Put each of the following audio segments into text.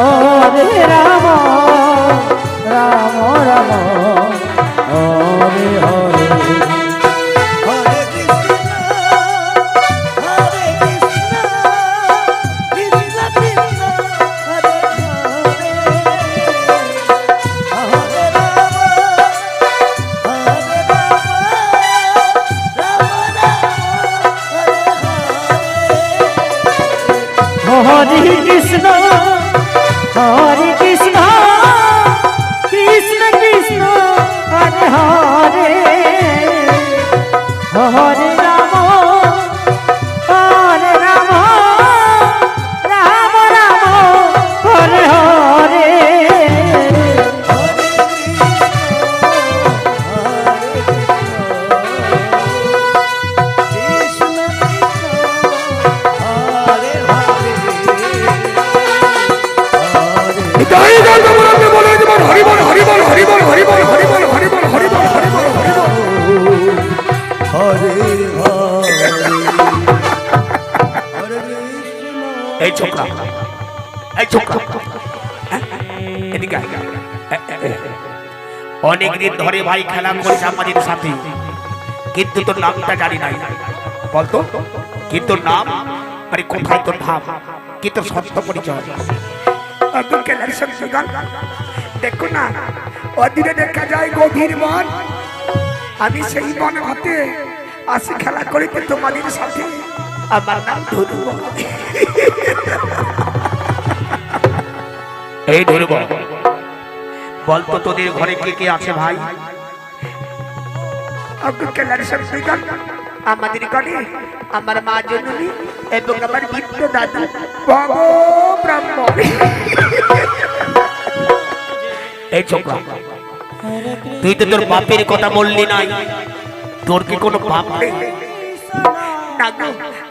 হরে রাম রাম রাম হরে হরে হরে কৃষ্ণ হরে কৃষ্ণ কৃষ্ণ কৃষ্ণ হরে হরে হরে রাম হরে রাম রাম রাম হরে হরে হরে কৃষ্ণ হরে কৃষ্ণ কৃষ্ণ কৃষ্ণ হরে হরে হরে রাম রাম রাম হরে হরে এই ছোকরা এই ছোকরা এদিকে আয়। অনেকদিন ধরে ভাই খেলা করিস আমাদের সাথে, কিন্তু তোর নামটা জানি নাই। বলতো কি তোর নাম, আরে কোথায় তোর ধাম, কি তোর সত্য পরিচয়? খেলার সঙ্গে দেখো না, অদিনে দেখা যায় গভীর বন, আমি সেই বন হতে আসি খেলা করিতে তোমাদের সাথে। আমার নাম ধ্রুব। এই ধ্রুব, বলতো তোদের ঘরে কে কে আছে ভাই? আমাদের ঘরে আমার মা জননী এবং আমার বৃদ্ধ দাদু ভব ব্রাহ্মণ। এই ছোকরা, তুই তো তোর বাপের কথা বললি নাই, তোর কি কোনো বাপ নেই? না গো,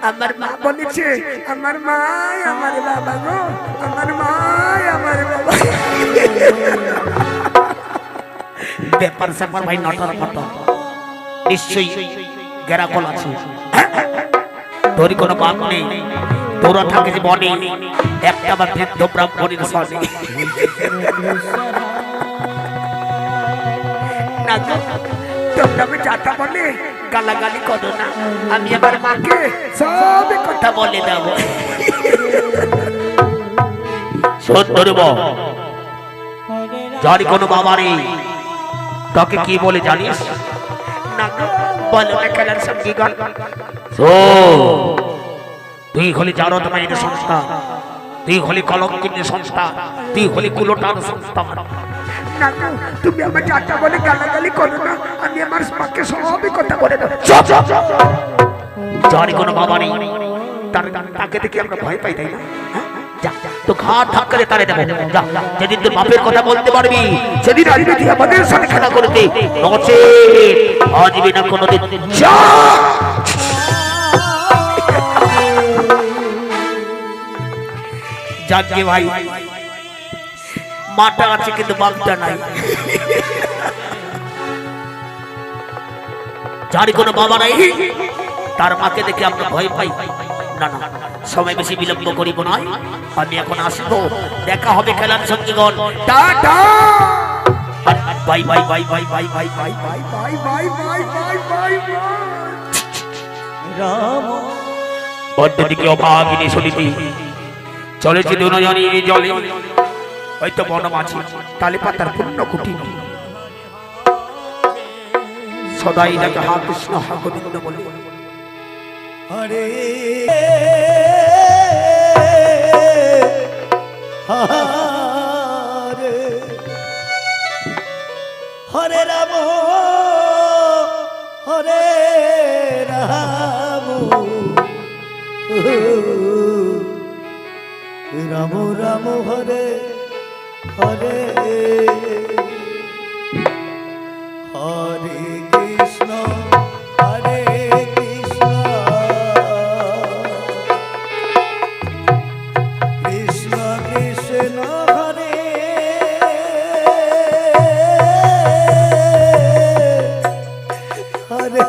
আমার মা বলেছে আমার মাই আমার বাবা গো, আমার মাই আমার বাবা। ব্যাপার স্যাপার ভাই নটার মতো নিশ্চয়ই গেরাকল আছে। তোর কোনো বাপ নেই, তোরা থাকিস বনে একটা বা বৃদ্ধ ব্রাহ্মণের সনে। না গো, তোমরা আমি যাতা বলে গালাগালি করো না, আমি আমার মাকে সব কথা বলে দেব। সত্যরব, যার কোনো বাবা নেই, তোকে কি বলে জানিস? না গো, বলো না খেলার সঙ্গী গণ। তুই হলি জারত মায়ের সংস্থা, তুই হলি কলঙ্কিনীর সংস্থা, তুই হলি কুলোটার সংস্থা। না গো, তুমি আমার যাতা বলে গালাগালি করো না, আমি আমার মাকে সবই কথা বলে দেব। যার কোনো বাবা নেই, তাকে দেখে আমরা ভয় পাই, তাই না? তো ঘাট ধাক্কা দিয়ে তারে দেবো। যেদিন তোর বাপের কথা বলতে পারবি, সেদিন আসবি তুই আমাদের সাথে খেলা করতে, নচেৎ আসবি না কোনোদিন। যাকে ভাই, মাটা আছে কিন্তু বাঘটা নাই। যার কোনো বাবা নাই, তার মাকে দেখে আমরা ভয় পাই। না না, সময় বেশি বিলম্ব করিব না, আমি এখন আসবো। দেখা হবে খেলার সঙ্গীগণ। Tata, bye bye bye bye bye bye bye bye bye bye bye bye bye Ram অন্যদিকে অভাগিনী শুনিতে চলেছে দুজনই জলে, হয়তো বনমাছি তালে পাতার পূর্ণ কুটি, সদাই ডাকে হা কৃষ্ণ হা গোবিন্দ বলে। হরে হরে হরে রাম হরে রাম রাম রাম হরে হরে হরে কৃষ্ণ হরে কৃষ্ণ কৃষ্ণ কৃষ্ণ হরে হরে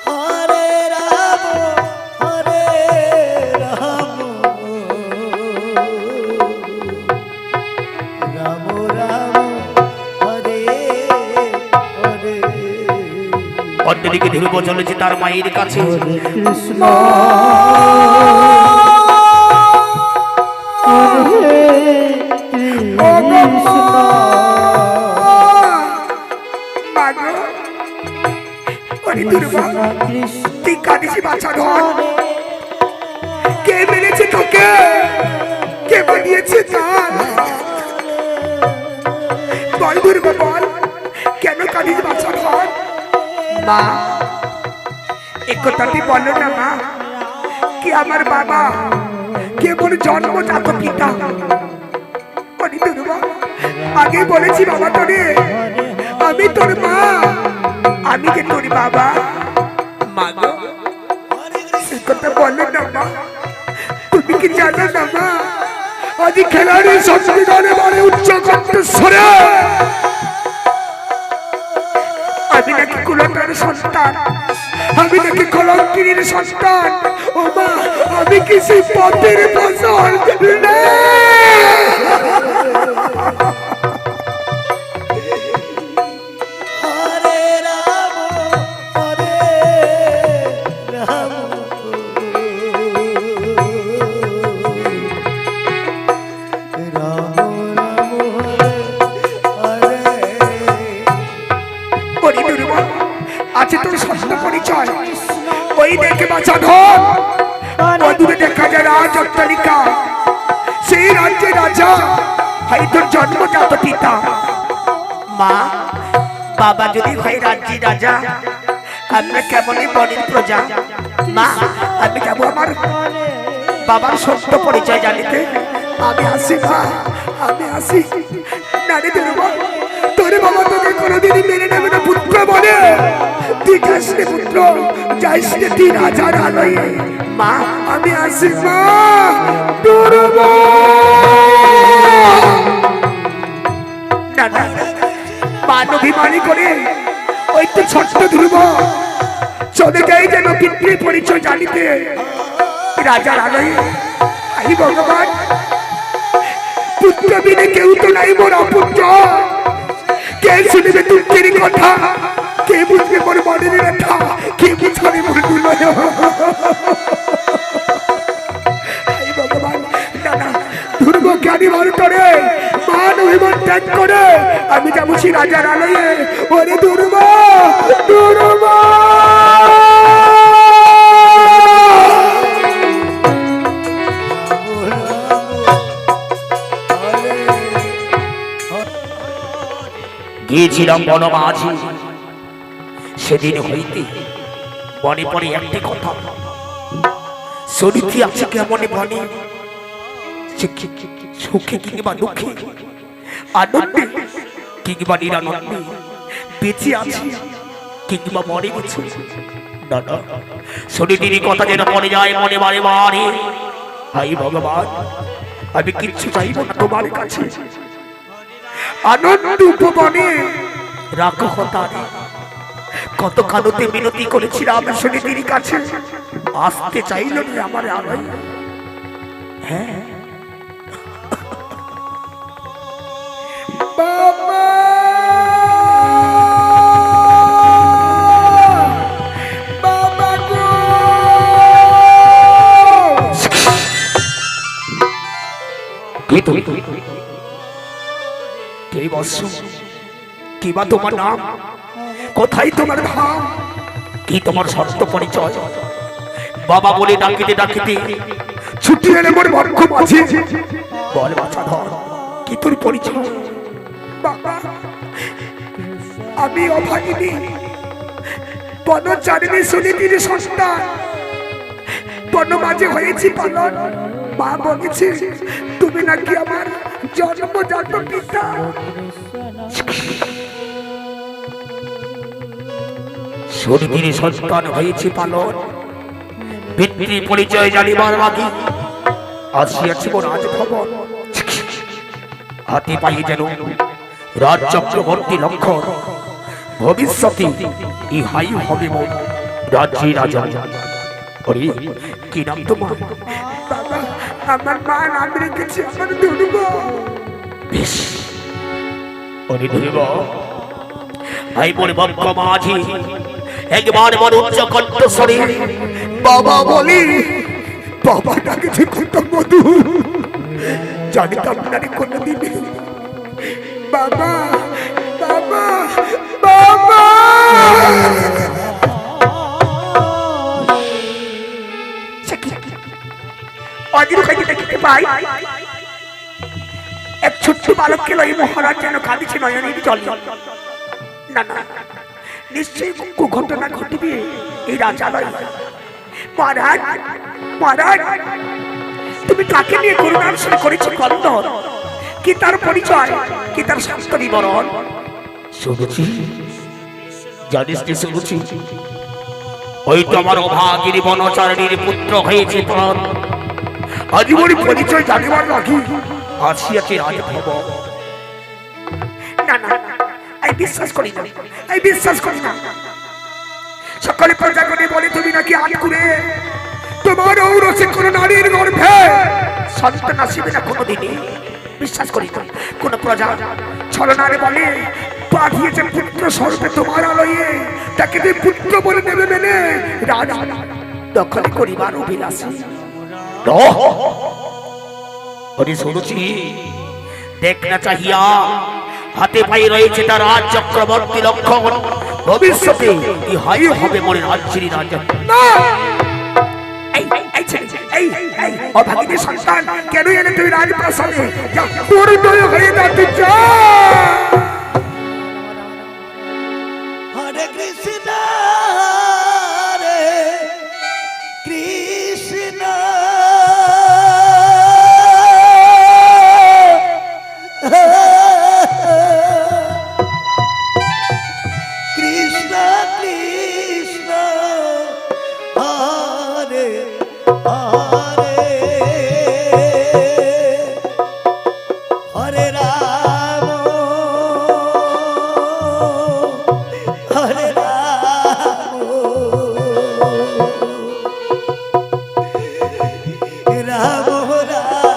হরে রাম হরে ওদিকে ধ্রুব চলেছে তার মায়ের কাছে। কৃষ্ণ হরে কৃষ্ণ তুই কাঁদিস বাছা ধর, কে মেরেছে তোকে, কে বানিয়েছে তার? বল ধ্রুব বল, কেন কাঁদিস বাছা ধর? মা এ কথাটি বলো না মা, কি আমার বাবা, কে মোর জন্মজাত পিতা। বলি ধ্রুব, আগে বলেছি বাবা তোরে, আমি তোর মা, আমি যে তোর বাবা। মা গো, সে কথা বলো না মা, তুমি কি জানো না মা, আজ খেলারে সংবিধানে বারে উচ্চ কণ্ঠস্বরে আমি নাকি কুলটার সন্তান, আমি নাকি কলঙ্কিনীর সন্তান। ও মা, আমি কি সেই পথের ফসল না? হরে রাম হরে রাম রাম রাম হরে হরে। আছে তোর সত্য পরিচয়, ওই দেখে বাঁচা ধর, দূরে দেখা যায় রাজ অট্টালিকা, সেই রাজ্যের রাজা হয় তোর জন্মজাত পিতা। মা, বাবা যদি হয় রাজ্যের রাজা, আমরা কেমনই বনের প্রজা। মা, আমি যাবো আমার বাবার সত্য পরিচয় জানিতে। আমি আসি মা, আমি আসি। নারী ধ্রুব, তোর বাবা তোকে কোনোদিনই মেনে নেবে না পুত্র বলে। তুই যাস রে পুত্র, যাইস রে তুই রাজার আলয়ে। মা, আমি আসি মা। ধ্রুব না না, মান অভিমানী করে ওই তো ছোট্ট ধ্রুব চলে যাই যেন পিতৃ পরিচয় জানিতে রাজার আলয়ে। আই ভগবান, পুত্র বিনে কেউ তো নাই মোর অপুত্র। কে শুনবে দুঃখের কথা, কে বুঝবে মোর মনের ব্যথা, কে বুঝবে মোর দুলয়। আই ভগবান, না না, ধ্রুব জ্ঞানী বার করে মান অভিমান ত্যাগ করে আমি যাবো সেই রাজার আলয়ে। ওরে ধ্রুব, ধ্রুব গিয়েছিলাম বনমাঝি, সেদিন হইতে বনে পরে একটি কথা শরীরটি আছে কেমন বনে, সুখে কিংবা দুঃখে, আনন্দে কিংবা নিরানন্দে, বেঁচে আছি কিংবা মরে গেছি। দাদা, শরীরটির কথা যেন মনে যায় মনে বারে বারে। হাই ভগবান, আমি কিচ্ছু চাইব না তোমার কাছে। আনন্দ উপবনে রাখো হতারে, কত কানতে মিনতি করেছিলাম শরীরের কাছে, আসতে চাইল না আমার আলোয়। হ্যাঁ বাবা, বাবা গো, কে তুমি? কে বৎস? কি বা তোমার নাম? কোথায় তোমার ধাম? কি তোমার সত্য পরিচয়? বাবা বলে ডাকিতে ডাকিতে ছুটি এলে মোর বক্ষ মাঝে। বল বাছা ধর, কি তোর পরিচয়? বাবা, আমি অভাগিনী, বনচারিণী সুনীতির সন্তান, বন মাঝে হয়েছি পালন। মা বলেছে তুমি নাকি আমার জন্মজাত পিতা। সুনীতির সন্তান হয়েছি পালন, পিতৃ পরিচয় জানিবার মাগে আসিয়াছি রাজভবন। হাতে পাই যেন রাজ চক্রবর্তী লক্ষণ, ভবিষ্যতে ইহাই হবে মোর রাজ্যে রাজা। ওরে, কি নাম তোমার? বাবা, আমার মা নাম রেখেছে আমার ধ্রুব। বেশ, ওরে ধ্রুব, আই মোর বক্ষ মাঝি একবার বড় উচ্চ কণ্ঠস্বরে বাবা বলি, বাবা ডাকেছে কত মধু, জানিতাম না রে কোনদিন। বাবা বাবা বাবা, অদিন খাইতে দেখিতে পাই এক ছোট্ট বালককে লই মহারাজ যেন কাঁদিছে নয়নের জল। না না, নিশ্চয়ই ঘটনা ঘটিবে এই রাজালয়। মহারাজ মহারাজ, তুমি কাকে নিয়ে করুণার শুরু করেছো কন্দন? কি তার পরিচয়, কি তার শাস্ত্র বিবরণ? শুনেছি, জানিস নি শুনেছি, ওই তো আমার অভাগিনী বনচারণীর পুত্র হয়েছে তোর। আজীবনী পরিচয় জানিবার লাগি আসিয়াছে রাজভবন। না না, আমি বিশ্বাস করি না, আমি বিশ্বাস করি না। সকলে প্রজাগণে বলে তুমি নাকি আটকুরে, তোমার ঔরসে কোন নারীর গর্ভে সন্তান আসিবে না কোনদিনই। বিশ্বাস করি না। কোন প্রজা ছলনারে বলে পাঠিয়েছে পুত্র স্বরূপে তোমার আলয়ে, তাকে তুমি পুত্র বলে নেবে মেনে রাজ দখল করিবার অভিলাষী। শুনেছি, দেখ না চাহিয়া হাতে পায়ে রয়েছে তার রাজ চক্রবর্তী লক্ষণ। ভবিষ্যতে ইহাই হবে মনে রাজ্যেরই রাজা। অভাগিনী সন্তান কেন এনে তুমি রাজপ্রাসাদে পরিণয় হয়ে যাতে চাও? হরে কৃষ্ণ হরে কৃষ্ণ কৃষ্ণ কৃষ্ণ হরে হরে হরে রাম হরে রাম রাম রাম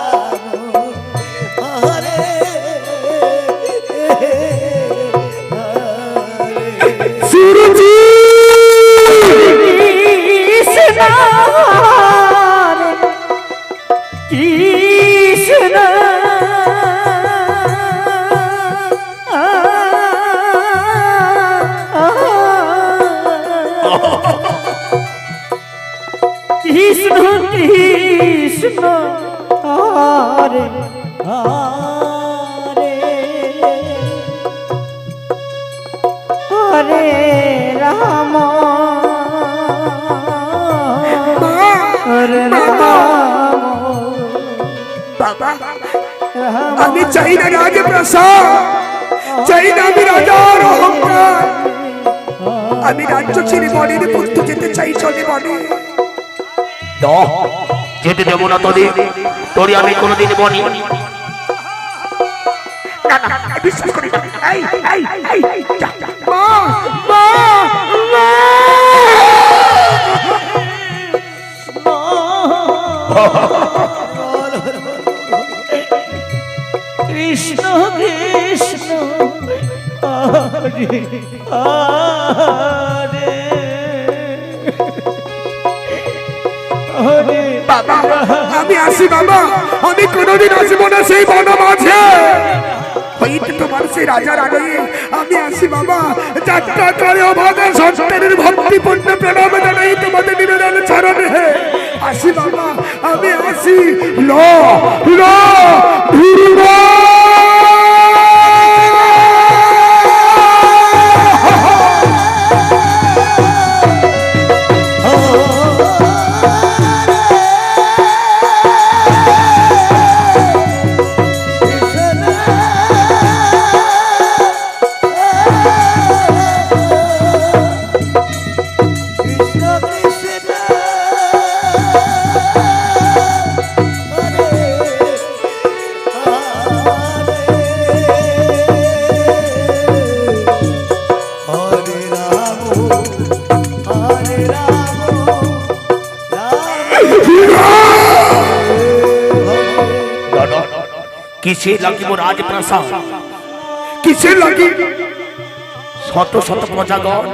হরে সুরজি কৃষ্ণ কৃষ্ণ কৃষ্ণ হরে হরে হরে রাম হরে রাম। বাবা, আমি চাই না রাজপ্রাসাদ, চাই না আমি রাজার অহংকার। আমি রাজ্য ছেড়ে বনের পুত্র যেতে চাই চলে বনে। যেতে দেব না তোদের, তোরে আমি কোনোদিন বনি। না না, বিশ্বাস করি না। মা মা মা, কৃষ্ণ কৃষ্ণ হরে হরে হরে। বাবা আমি আসি, বাবা আমি কোনোদিন আসব না সেই বন মাঝে হইতে তোমার সেই রাজার আলয়ে। আমি আসি বাবা, যাত্রা করে অভাগা সন্তানের ভক্তিপূর্ণ প্রণাম জানাই তোমাদের নিবেদন চরণে। আসি বাবা, আমি আসি। ল ল ধ্রুব কিসে লাগিব রাজপ্রাসাদ, কিসে লাগি শত শত প্রজাগণ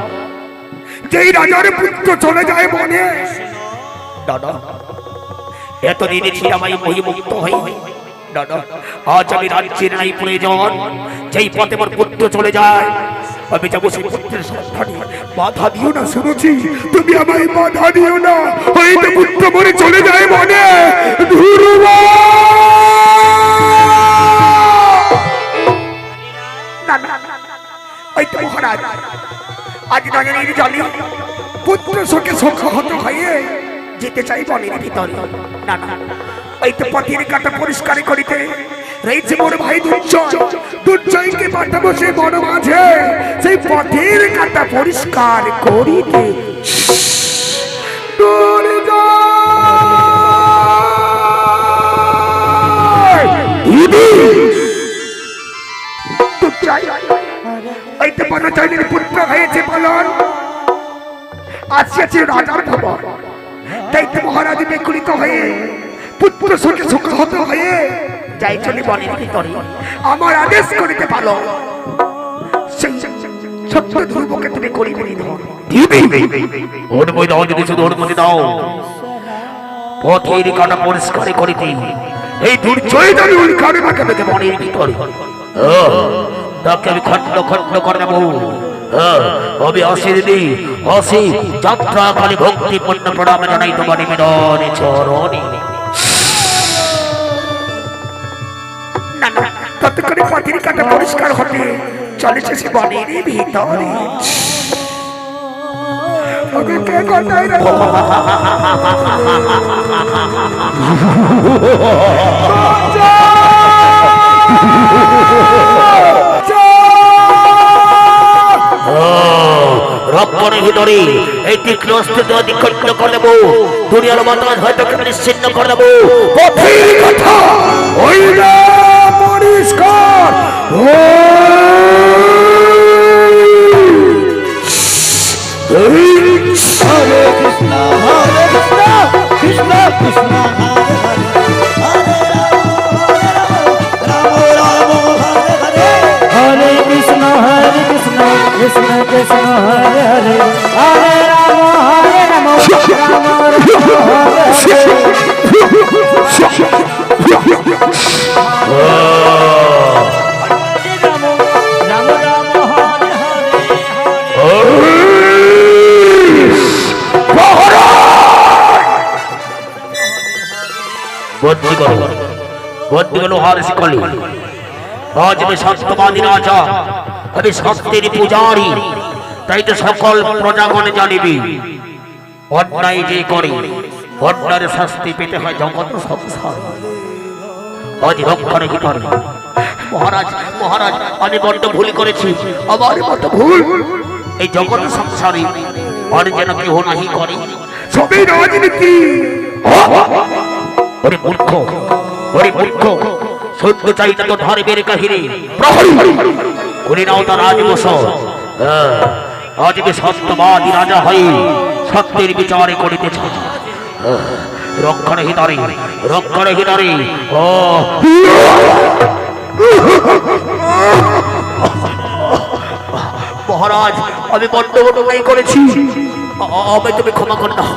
যেই রাজার পুত্র চলে যায় বনে। দাদা এতদিনে ছিলাম আমি বহিমুক্ত হই। দাদা আজ আমি রাজ্যের নাই প্রয়োজন, যেই পথে আমার পুত্র চলে যায় আমি যাবো সেই পুত্রের সন্ধানে। বাধা দিও না, শুনেছি তুমি আমায় বাধা দিও না। হয়তো পুত্র মরে চলে যায় বনে। ধ্রুবা না না না, ওই তো মহারাজ আজ রাজনীতি জানি পুত্র শোকে শোকাহত হয়ে যেতে চাই বনের ভিতরে। না না, এই তো পথের কাটা পরিষ্কার করিতে রয়েছে মোর ভাই দুর্জয়। দুর্জয়কে পাঠাবো সেই বন মাঝে, সেই পথের কাটা পরিষ্কার করিতে। এই তো বনচয়নের পুত্র হয়েছে বলন, আসিয়াছে রাজার খবর। তাই তো মহারাজ বিকলিত হয়ে পুত্র শোকে শোকাহত হয়ে যাই চলে বনের ভিতরে। আমার আদেশ করিতে পারো সেই সত্য ধ্রুবকে তুমি করিবে নিধন। অনুমতি দাও, যদি শুধু অনুমতি দাও পথের কাটা পরিষ্কার করিতে এই দুর্জয় দাঁড়ি ওই কানে মাকে দেখে বনের ভিতরে তাকে আমি খণ্ড খণ্ড করে দেবো। আমি অশিরদি অসি যাত্রা কালে ভক্তিপূর্ণ প্রণাম জানাই তোমার নিবেদনে চরণে। না না, ততক্ষণে পথের কাটা পরিষ্কার হতে চলেছে সে বনের ভিতরে। কে কথাই রাখো রপ্পনের ভিতরে এই তীক্ষ্ণ অস্ত্র অতিক্রম করে দেবো। দুনিয়ার বাতাস হয়তো নিশ্চিন্ন করে দেবো। পথের কথা ওই না পরিষ্কার। হরে কৃষ্ণ হরে কৃষ্ণ কৃষ্ণ কৃষ্ণ হরে হরে রাম রাম হরে হরে হরে কৃষ্ণ কৃষ্ণ কৃষ্ণ হরে হরে, হরে রাম রাম রাম হরে হরে। রাম রাম হরে হরে। বন্দী করো হারে শিকলি। আজ আমি সত্যবাদী রাজা, আমি সত্যের পূজারী। তাই তো সকল প্রজাগণে জানিবি অন্যায় যে করে অন্যায়ের শাস্তি পেতে হয় জগৎ সংসার। আজ রক্ষণে কি পারে মহারাজ। মহারাজ আমি বড্ড ভুল করেছি, আমার বড্ড ভুল। এই জগৎ সংসারে আর যেন কেহ নাহি করে, সবই রাজনীতি। ওরে মূর্খ, ওরে মূর্খ, সত্য চাই না তো ধর্মের কাহিনী প্রহরী করে নাও তার রাজবসর। আজ আমি সত্যবাদী রাজা হয়ে সত্যের বিচারে করিতেছ। রক্ষণে হিতারে, রক্ষণে হিতারে। ও মহারাজ আমি বড্ড অন্যায় করেছি, আমায় তুমি ক্ষমা করে দাও,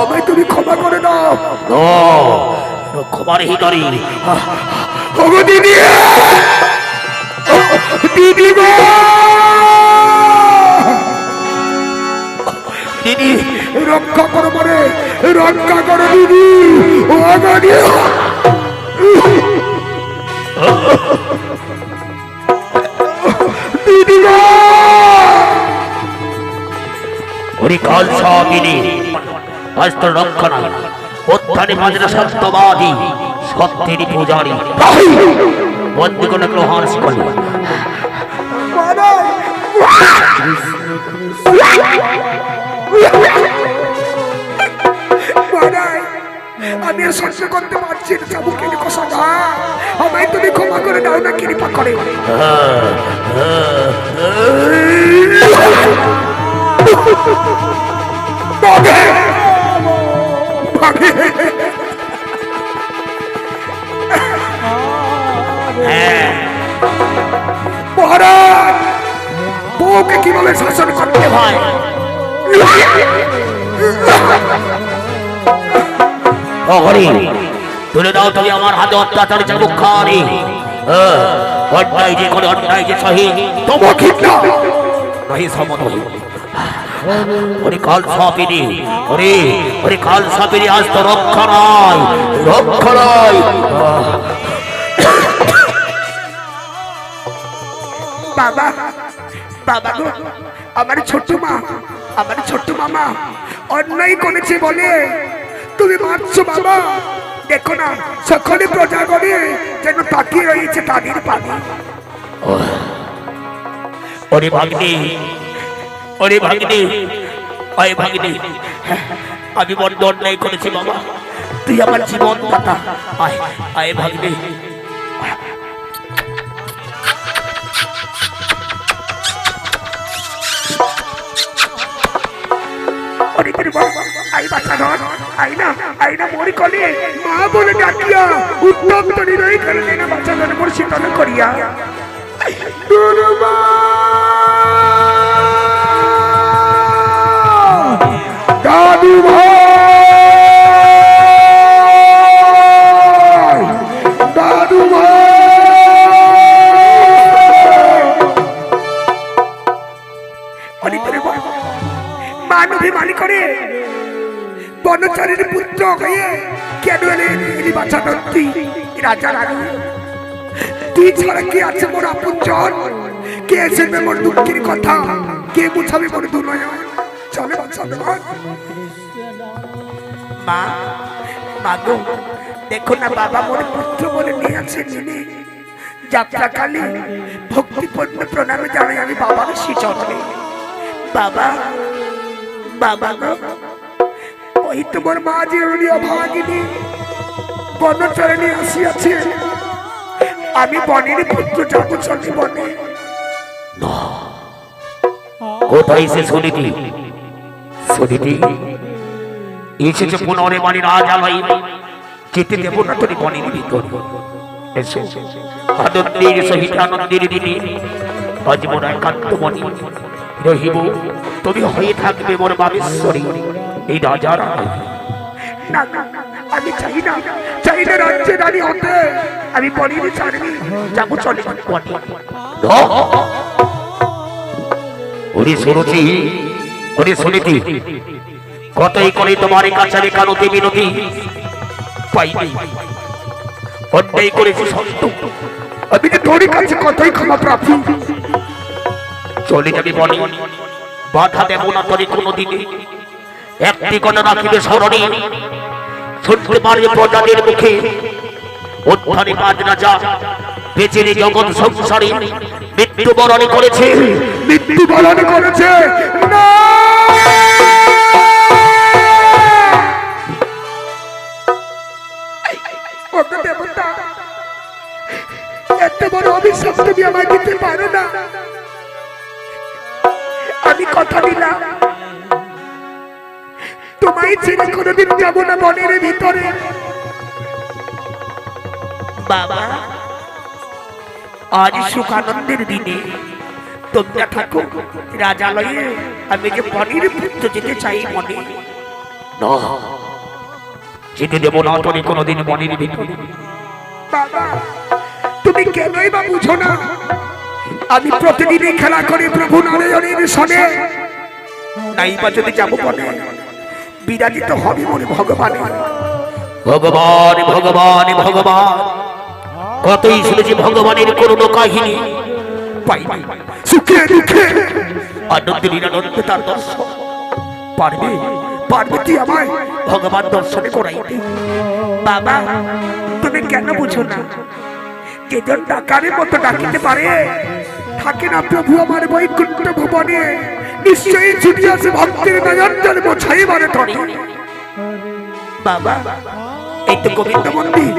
আমায় তুমি ক্ষমা করে দাও। ক্ষমার হিতারে। দিদি দিদি দিদি রক্ষা করো, মানে রক্ষা করো দিদি। ও দিদি ওরে কাল সাবিনী আজ তো রক্ষা নাই। উত্থানে মাঝে সত্যবাদী সত্যের পূজারী বন্দী করে গ্রহণ শিখল। আমি সহ্য করতে পারছি না, যাবো কেন কষা। আমায় তুমি ক্ষমা করে দাও না, কৃপা করে। মহারাজ বউকে কিভাবে শাসন করতে হয় হরি তুলে দাও তুমি আমার হাতে অত্যাচারী চাবুকখানি। অন্যায় যে করে অন্যায় যে সহি তোমাকে নহি সমত ওরে কাল সাপিনি ওরে ওরে কাল সাপিনি আজ তো রক্ষা নাই রক্ষা নাই। বাবা বাবা গো, আমার ছোট মা আমার ছোট মামা অন্যায় করেছে বলে তুমি মারছো বাবা। দেখো না সকলে প্রজাগণে যেন তাকিয়ে রয়েছে তাদের পানি। ওরে ভাগ্নে ওরে ভাগ্নে ওরে ভাগ্নে আমি বড্ড অন্যায় করেছি বাবা, তুই আমার জীবন দাতা। আয় আয় ভাগ্নে। মা বলে ডাকিয়া উত্তম তরি রই করে না বাচ্চা ধরে মোর শীতল করিয়া দাদু ভাই দাদু ভাই মানবী মানি করে বনচারীর পুত্র হয়ে কেন এলি বাচ্চা তুই রাজা রানী? তুই ছাড়া কে আছে মোর আপনজন? কে শুনবে মোর দুঃখের কথা? কে বুঝাবে মোর দুনয়ন? চলে বাচ্চা মা মা গো, দেখো না বাবা মোর পুত্র বলে নিয়ে আছে নিনে যাত্রাকালে ভক্তিপূর্ণ প্রণামে জানাই আমি বাবার শ্রীচরণে। বাবা বাবা গো, ওই তোমার মা যে অভাগিনী বনচরণে আসিয়াছে, আমি বনের পুত্র যাব চলে বনে। কোথায় সে শুনিতি শুনিতি এসেছে পুনরে বাড়ি রাজালয়, যেতে দেব না তোর বনের ভিতর। এসো আনন্দের সহিত আনন্দের দিনে আজ মোর একান্ত মনে রহিব, তুমি হয়ে থাকবে মোর বাবেশ্বরী এই রাজার। না আমি চাই না রাজ্যে রানী হতে, আমি বলিনি ছাড়বি যাব চলে বনে। ওরে শুনেছি ওরে শুনেছি কতই করে তোমার কাছে আমি কানতি বিনতি পাইনি, অন্যায় করেছি সত্য, আমি তো তোর কাছে কতই ক্ষমা প্রার্থী। চলে যাবে বনে, বাধা দেব না তোরে কোনোদিনে। একটি কথা রাখিবে স্মরণে, শুনতে পারবে প্রজাদের মুখে উদ্ধারে পাঁচ রাজা বেঁচে জগৎ সংসারে মৃত্যুবরণ করেছে মৃত্যুবরণ করেছে। না দেবতা, এত বড় অভিশাপ তুমি আমায় দিতে পারো না। আমি কথা দিলাম তোমায় ছেড়ে কোনোদিন যাব না বনের ভিতরে। বাবা আজ সুখ আনন্দের দিনে তোমরা থাকো রাজালয়ে, আমি যে বনের পুত্র যেতে চাই মনে। যেতে দেব না তোরে কোনোদিন বনের ভিতরে। বাবা তুমি কেনই বা বুঝো না, আমি প্রতিদিনই খেলা করি প্রভু নারায়ণের সনে। নাই বা যদি যাবো বনে, বিরাজিত হবে মনে ভগবানের। ভগবান ভগবান ভগবান কতই শুনেছি ভগবানের করুণ কাহিনী, পাইনি সুখে দুঃখে আনন্দে নিরানন্দে তার দর্শন। পারবে তুই আমায় ভগবান দর্শনে করাইতে। বাবা তুমি কেন বুঝো না, যেজন ডাকারের মতো ডাকিতে পারে থাকে না প্রভু আমার বৈকুণ্ঠ ভুবনে, নিশ্চয়ই ছুটি আছে ভক্তের নয়ন জল মোছাইবারে ধরে। বাবা এই তো গোবিন্দ মন্দির,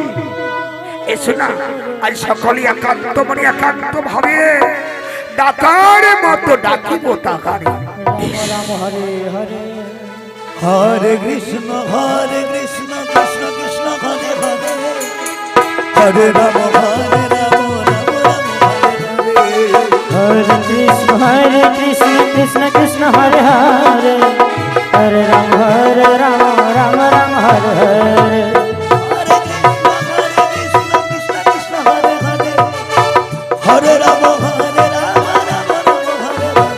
এসো না আজ সকলে একান্ত মনে একান্ত ভাবে ডাকারের মতো ডাকিব তাকারে। হরে কৃষ্ণ কৃষ্ণ কৃষ্ণ হরে হরে, হরে রাম হরে রাম রাম রাম হরে হরে। हरे कृष्ण कृष्ण कृष्ण हरे हरे, हरे राम राम राम हरे हरे हरे राम हरे राम राम राम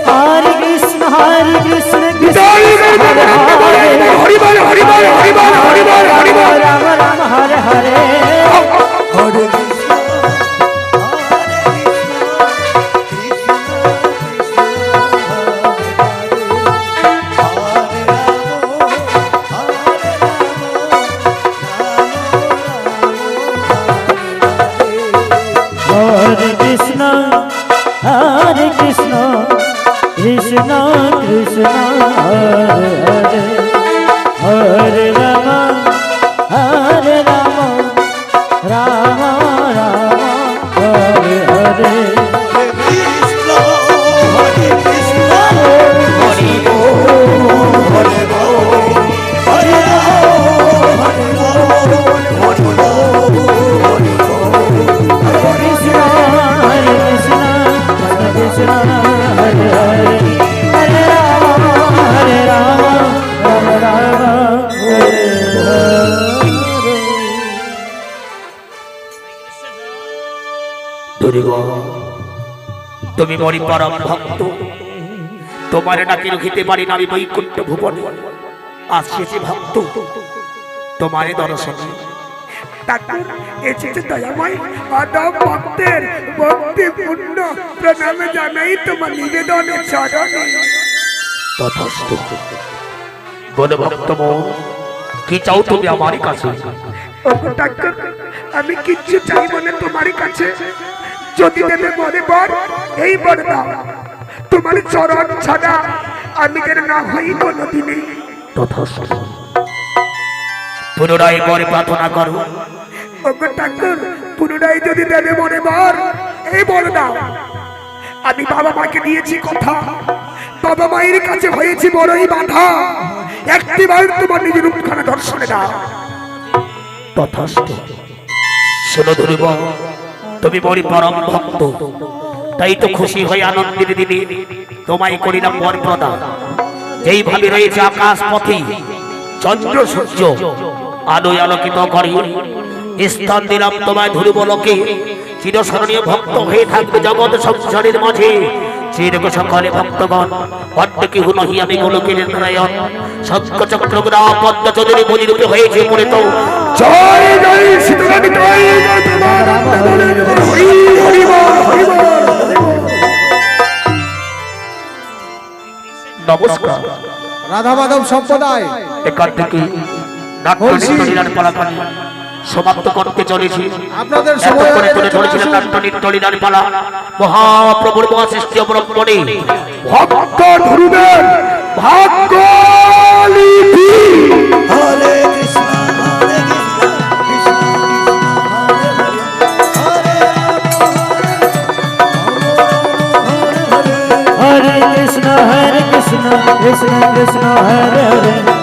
हरे कृष्ण कृष्ण कृष्ण हरि बोल हरि बोल हरि बोल हरि बोल हरि बोल राम राम हरे हरे हरे कृष्ण कृष्ण कृष्ण हरे हरे हरे राम राम राम हरे हरे তুমি মরি পরম ভক্ত, তোমার ডাকে রুখিতে পারি না আমি বৈকুণ্ঠ ভুবনে। আসিয়েছি ভক্ত তোমারে দর্শনে। এসেছে দয়াময় আদব ভক্তের ভক্তিপূর্ণ প্রণামে জানাই তোমার নিবেদনের চরণে। তথাস্তু। বলে ভক্ত মন, কি চাও তুমি আমার কাছে? ডাক্তার, আমি কিচ্ছু চাইব না তোমার কাছে। যদি দেবে মনে বর, এই বর দাও। তোমার চরণ ছাড়া আমি যেন না হই কোনোদিনে। তথাস্তু। পুনরায় বরে প্রার্থনা করো। ডাক্তার, পুনরায় যদি দেবে মনে বর, এই বর দাও। আমি বাবা মাকে দিয়েছি কথা, বাবা মায়ের কাছে হয়েছি বড়ই বাধা। একটিবার তোমার নিজের রূপখানা দর্শনে দাও। তথাস্তু। শোনো ধ্রুব, তুমি বড় পরম ভক্ত, তাই তো খুশি হয়ে আনন্দের দিনে তোমায় করিলাম বর প্রদান। যেইভাবে রয়েছে আকাশ পথে চন্দ্র সূর্য আলোয় আলোকিত করে, স্থান দিলাম তোমায় ধ্রুব লোকে। চিরস্মরণীয় ভক্ত হয়ে থাকবে জগৎ সংসারের মাঝে। চিরক সকলে ভক্তগণ, অন্য কেহ নহি আমি গোলকের নারায়ণ। শঙ্খ চক্র গদা পদ্ম চৌধুরী বলি রূপে হয়েছে পড়ে তো। জয় জয় সীতারানী, জয় জয় তোমার হরি হরি বল হরি বল। নমস্কার। রাধা মাধব সম্প্রদায় এখান থেকে নাট্যনীতির পালাপালি সমাপ্ত করতে চলেছি। আপনাদের এতক্ষণে তুলে ধরেছিলেন নাট্যনীতির পালা মহাপ্রভুর মহাসৃষ্টি অবলম্বনে ভক্ত ধ্রুবের ভাগ্য লিপি। हरे कृष्ण कृष्ण हरे हरे हरे कृष्ण कृष्ण कृष्ण हरे हरे